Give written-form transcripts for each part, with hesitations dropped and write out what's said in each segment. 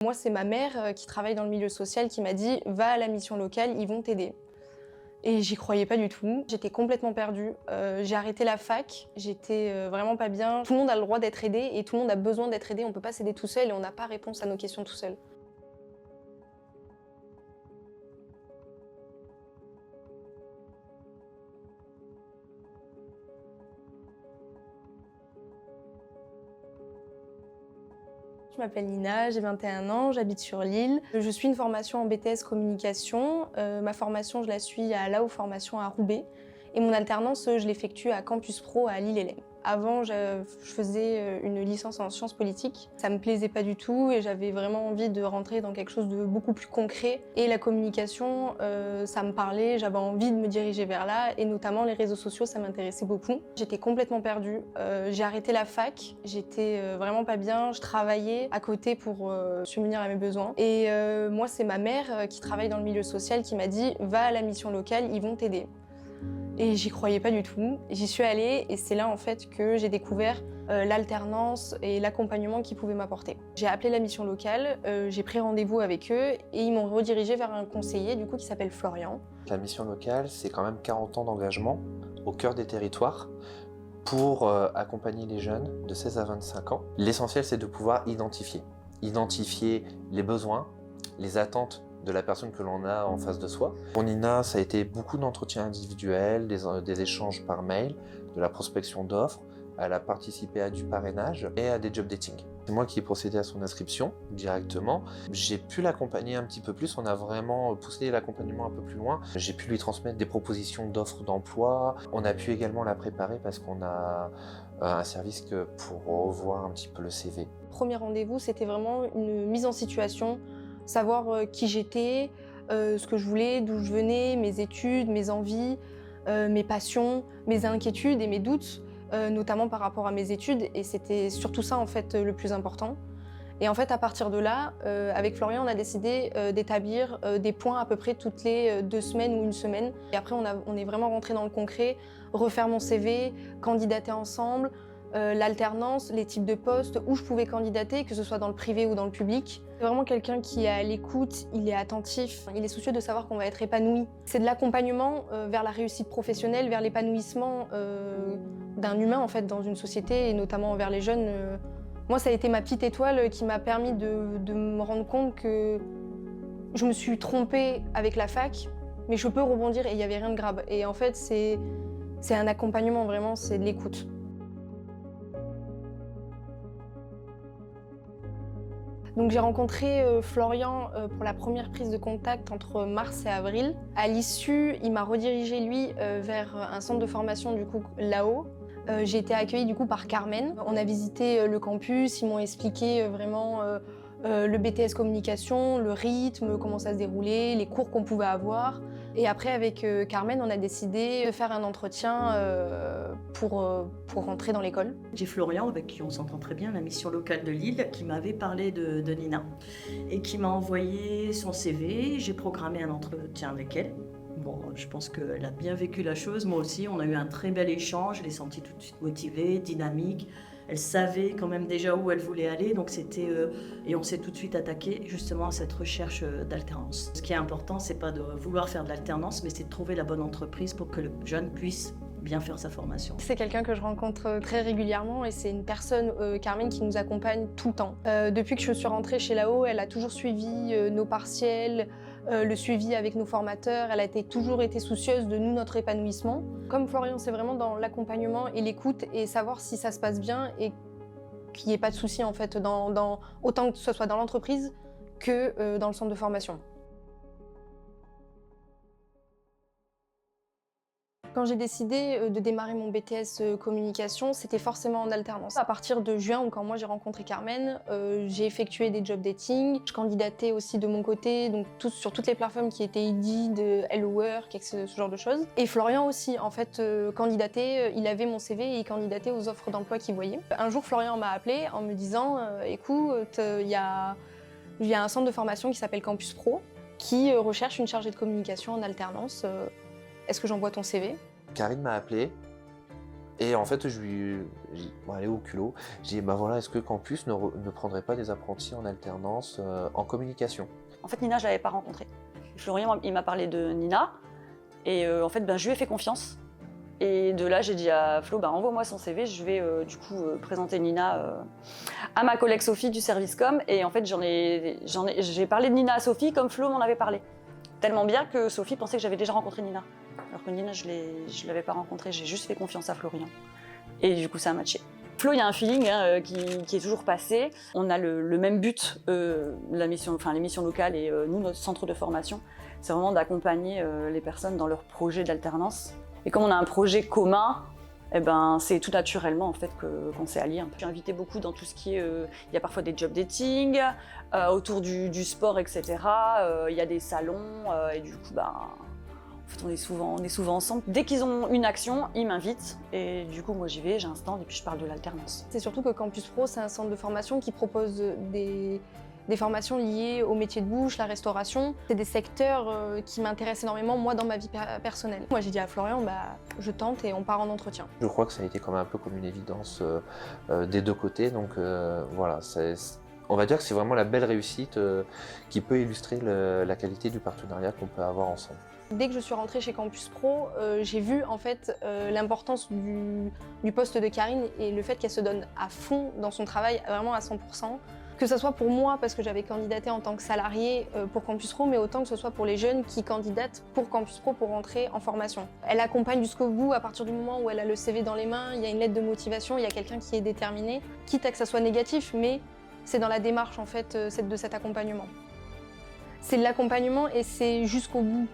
Moi, c'est ma mère qui travaille dans le milieu social qui m'a dit « Va à la mission locale, ils vont t'aider ». Et j'y croyais pas du tout. J'étais complètement perdue. J'ai arrêté la fac, j'étais vraiment pas bien. Tout le monde a le droit d'être aidé et tout le monde a besoin d'être aidé. On peut pas s'aider tout seul et on n'a pas réponse à nos questions tout seul. Je m'appelle Nina, j'ai 21 ans, j'habite sur Lille. Je suis une formation en BTS communication. Ma formation, je la suis à la Formation à Roubaix. Et mon alternance, je l'effectue à Campus Pro à Lille-Hélène. Avant, je faisais une licence en sciences politiques. Ça me plaisait pas du tout et j'avais vraiment envie de rentrer dans quelque chose de beaucoup plus concret. Et la communication, ça me parlait, j'avais envie de me diriger vers là et notamment les réseaux sociaux, ça m'intéressait beaucoup. J'étais complètement perdue. J'ai arrêté la fac, j'étais vraiment pas bien. Je travaillais à côté pour subvenir à mes besoins. Et moi, c'est ma mère qui travaille dans le milieu social qui m'a dit « Va à la mission locale, ils vont t'aider ». Et j'y croyais pas du tout. J'y suis allée et c'est là en fait que j'ai découvert l'alternance et l'accompagnement qu'ils pouvaient m'apporter. J'ai appelé la mission locale, j'ai pris rendez-vous avec eux et ils m'ont redirigée vers un conseiller du coup qui s'appelle Florian. La mission locale, c'est quand même 40 ans d'engagement au cœur des territoires pour accompagner les jeunes de 16 à 25 ans. L'essentiel, c'est de pouvoir identifier les besoins, les attentes de la personne que l'on a en face de soi. Pour Nina, ça a été beaucoup d'entretiens individuels, des échanges par mail, de la prospection d'offres. Elle a participé à du parrainage et à des job dating. C'est moi qui ai procédé à son inscription directement. J'ai pu l'accompagner un petit peu plus, on a vraiment poussé l'accompagnement un peu plus loin. J'ai pu lui transmettre des propositions d'offres d'emploi. On a pu également la préparer parce qu'on a un service pour revoir un petit peu le CV. Premier rendez-vous, c'était vraiment une mise en situation, savoir qui j'étais, ce que je voulais, d'où je venais, mes études, mes envies, mes passions, mes inquiétudes et mes doutes, notamment par rapport à mes études. Et c'était surtout ça en fait le plus important. Et en fait, à partir de là, avec Florian, on a décidé d'établir des points à peu près toutes les 2 semaines ou 1 semaine. Et après, on est vraiment rentré dans le concret, refaire mon CV, candidater ensemble, l'alternance, les types de postes, où je pouvais candidater, que ce soit dans le privé ou dans le public. C'est vraiment quelqu'un qui est à l'écoute, il est attentif, il est soucieux de savoir qu'on va être épanoui. C'est de l'accompagnement vers la réussite professionnelle, vers l'épanouissement d'un humain en fait dans une société et notamment vers les jeunes. Moi, ça a été ma petite étoile qui m'a permis de me rendre compte que je me suis trompée avec la fac, mais je peux rebondir et il n'y avait rien de grave. Et en fait, c'est un accompagnement vraiment, c'est de l'écoute. Donc j'ai rencontré Florian pour la première prise de contact entre mars et avril. À l'issue, il m'a redirigé lui vers un centre de formation du coup là-haut. J'ai été accueillie du coup par Carmen. On a visité le campus, ils m'ont expliqué vraiment le BTS communication, le rythme, comment ça se déroulait, les cours qu'on pouvait avoir. Et après avec Carmen, on a décidé de faire un entretien pour rentrer dans l'école. J'ai Florian, avec qui on s'entend très bien, la mission locale de Lille, qui m'avait parlé de Nina et qui m'a envoyé son CV. J'ai programmé un entretien avec elle. Bon, je pense qu'elle a bien vécu la chose, moi aussi. On a eu un très bel échange, je l'ai sentie tout de suite motivée, dynamique. Elle savait quand même déjà où elle voulait aller, donc c'était et on s'est tout de suite attaqué justement à cette recherche d'alternance. Ce qui est important, c'est pas de vouloir faire de l'alternance, mais c'est de trouver la bonne entreprise pour que le jeune puisse bien faire sa formation. C'est quelqu'un que je rencontre très régulièrement et c'est une personne, Carmen, qui nous accompagne tout le temps. Depuis que je suis rentrée chez Lao, elle a toujours suivi nos partiels, le suivi avec nos formateurs, elle a toujours été soucieuse de nous, notre épanouissement. Comme Florian, c'est vraiment dans l'accompagnement et l'écoute et savoir si ça se passe bien et qu'il n'y ait pas de souci en fait, autant que ce soit dans l'entreprise que dans le centre de formation. Quand j'ai décidé de démarrer mon BTS communication, c'était forcément en alternance. À partir de juin, quand moi j'ai rencontré Carmen, j'ai effectué des job dating. Je candidatais aussi de mon côté, donc sur toutes les plateformes qui étaient Indeed, Hello Work, ce genre de choses. Et Florian aussi, en fait, candidatait, il avait mon CV et il candidatait aux offres d'emploi qu'il voyait. Un jour, Florian m'a appelé en me disant écoute, il y a un centre de formation qui s'appelle Campus Pro qui recherche une chargée de communication en alternance. Est-ce que j'envoie ton CV ? Karine m'a appelé Et en fait, j'ai dit, bon, allez au culot, j'ai dit, bah voilà, est-ce que Campus ne prendrait pas des apprentis en alternance en communication? En fait, Nina, je ne l'avais pas rencontrée. Florian, il m'a parlé de Nina. Et en fait, je lui ai fait confiance. Et de là, j'ai dit à Flo, envoie-moi son CV. Je vais présenter Nina à ma collègue Sophie du service com. Et en fait, j'ai parlé de Nina à Sophie comme Flo m'en avait parlé. Tellement bien que Sophie pensait que j'avais déjà rencontré Nina. Alors que Nina, je ne l'avais pas rencontrée. J'ai juste fait confiance à Florian. Et du coup, ça a matché. Flo, il y a un feeling qui est toujours passé. On a le même but, les missions locales et nous, notre centre de formation, c'est vraiment d'accompagner les personnes dans leur projet d'alternance. Et comme on a un projet commun, c'est tout naturellement en fait qu'on s'est alliés. Je suis invitée beaucoup dans tout ce qui est... il y a parfois des job dating, autour du sport, etc. Il y a des salons et du coup, en fait, on est souvent ensemble. Dès qu'ils ont une action, ils m'invitent et du coup, moi j'y vais, j'ai un stand et puis je parle de l'alternance. C'est surtout que Campus Pro, c'est un centre de formation qui propose des formations liées au métier de bouche, la restauration. C'est des secteurs qui m'intéressent énormément, moi, dans ma vie personnelle. Moi, j'ai dit à Florian, je tente et on part en entretien. Je crois que ça a été quand même un peu comme une évidence des deux côtés. Donc voilà, on va dire que c'est vraiment la belle réussite qui peut illustrer la qualité du partenariat qu'on peut avoir ensemble. Dès que je suis rentrée chez Campus Pro, j'ai vu en fait l'importance du poste de Karine et le fait qu'elle se donne à fond dans son travail, vraiment à 100%. Que ce soit pour moi, parce que j'avais candidaté en tant que salariée pour Campus Pro, mais autant que ce soit pour les jeunes qui candidatent pour Campus Pro pour rentrer en formation. Elle accompagne jusqu'au bout à partir du moment où elle a le CV dans les mains, il y a une lettre de motivation, il y a quelqu'un qui est déterminé, quitte à que ça soit négatif, mais c'est dans la démarche en fait de cet accompagnement. C'est de l'accompagnement et c'est jusqu'au bout.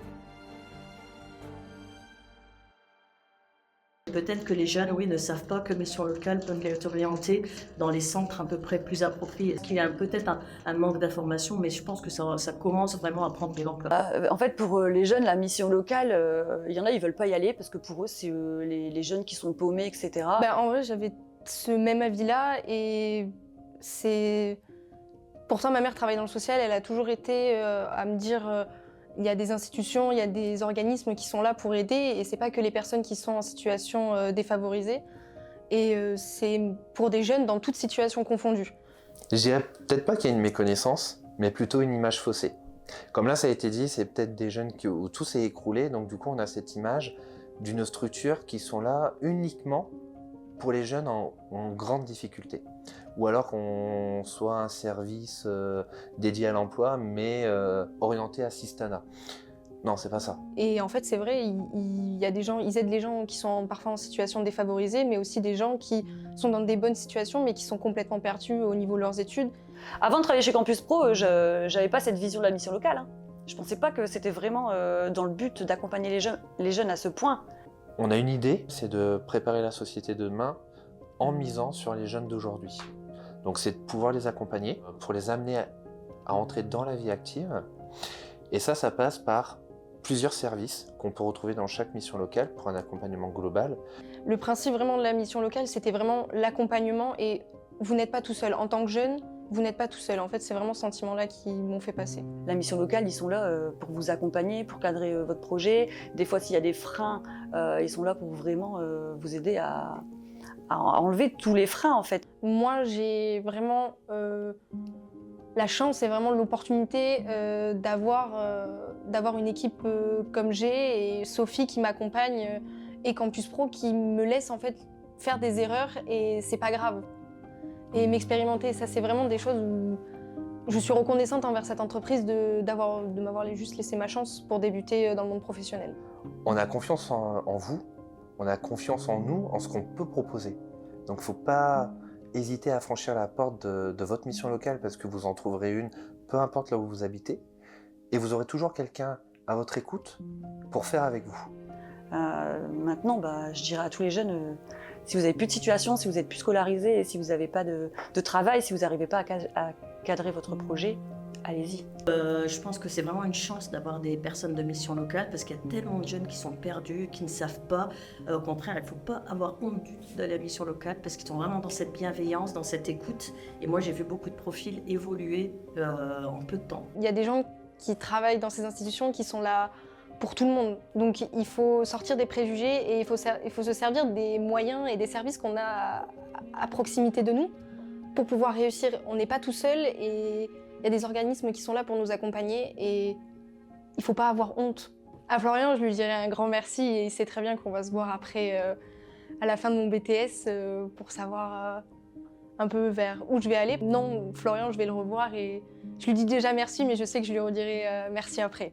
Peut-être que les jeunes, ne savent pas que Mission Locale peuvent les orienter dans les centres à peu près plus appropriés. Il y a peut-être un manque d'information, mais je pense que ça commence vraiment à prendre de l'ampleur. En fait, pour les jeunes, la Mission Locale, il y en a, ils veulent pas y aller parce que pour eux, c'est les jeunes qui sont paumés, etc. En vrai, j'avais ce même avis-là et c'est... Pourtant, ma mère travaille dans le social, elle a toujours été à me dire... Il y a des institutions, il y a des organismes qui sont là pour aider et c'est pas que les personnes qui sont en situation défavorisée. Et c'est pour des jeunes dans toutes situations confondues. Je dirais peut-être pas qu'il y a une méconnaissance, mais plutôt une image faussée. Comme là, ça a été dit, c'est peut-être des jeunes où tout s'est écroulé, donc du coup, on a cette image d'une structure qui sont là uniquement pour les jeunes en grande difficulté. Ou alors qu'on soit un service dédié à l'emploi, mais orienté assistanat. Non, c'est pas ça. Et en fait, c'est vrai, il y a des gens, ils aident les gens qui sont parfois en situation défavorisée, mais aussi des gens qui sont dans des bonnes situations, mais qui sont complètement perdus au niveau de leurs études. Avant de travailler chez Campus Pro, je n'avais pas cette vision de la mission locale. Je ne pensais pas que c'était vraiment dans le but d'accompagner les jeunes à ce point. On a une idée, c'est de préparer la société de demain en misant sur les jeunes d'aujourd'hui. Donc c'est de pouvoir les accompagner pour les amener à entrer dans la vie active. Et ça passe par plusieurs services qu'on peut retrouver dans chaque mission locale pour un accompagnement global. Le principe vraiment de la mission locale, c'était vraiment l'accompagnement et vous n'êtes pas tout seul. En tant que jeune, vous n'êtes pas tout seul. En fait, c'est vraiment ce sentiment-là qui m'ont fait passer. La mission locale, ils sont là pour vous accompagner, pour cadrer votre projet. Des fois, s'il y a des freins, ils sont là pour vraiment vous aider à enlever tous les freins, en fait. Moi, j'ai vraiment la chance et vraiment l'opportunité d'avoir une équipe comme j'ai et Sophie qui m'accompagne et Campus Pro qui me laisse en fait faire des erreurs et c'est pas grave. Et m'expérimenter, ça c'est vraiment des choses où je suis reconnaissante envers cette entreprise de m'avoir juste laissé ma chance pour débuter dans le monde professionnel. On a confiance en vous, on a confiance en nous, en ce qu'on peut proposer. Donc il ne faut pas hésiter à franchir la porte de votre mission locale parce que vous en trouverez une, peu importe là où vous habitez, et vous aurez toujours quelqu'un à votre écoute pour faire avec vous. Maintenant, je dirais à tous les jeunes, si vous n'avez plus de situation, si vous n'êtes plus scolarisé, et si vous n'avez pas de travail, si vous n'arrivez pas à cadrer votre projet, allez-y. Je pense que c'est vraiment une chance d'avoir des personnes de mission locale parce qu'il y a tellement de jeunes qui sont perdus, qui ne savent pas. Au contraire, il ne faut pas avoir honte de la mission locale parce qu'ils sont vraiment dans cette bienveillance, dans cette écoute. Et moi, j'ai vu beaucoup de profils évoluer en peu de temps. Il y a des gens qui travaillent dans ces institutions qui sont là pour tout le monde. Donc il faut sortir des préjugés et il faut se servir des moyens et des services qu'on a à proximité de nous pour pouvoir réussir. On n'est pas tout seul et il y a des organismes qui sont là pour nous accompagner et il ne faut pas avoir honte. À Florian, je lui dirais un grand merci et il sait très bien qu'on va se voir après, à la fin de mon BTS, pour savoir un peu vers où je vais aller. Non, Florian, je vais le revoir et je lui dis déjà merci, mais je sais que je lui redirai merci après.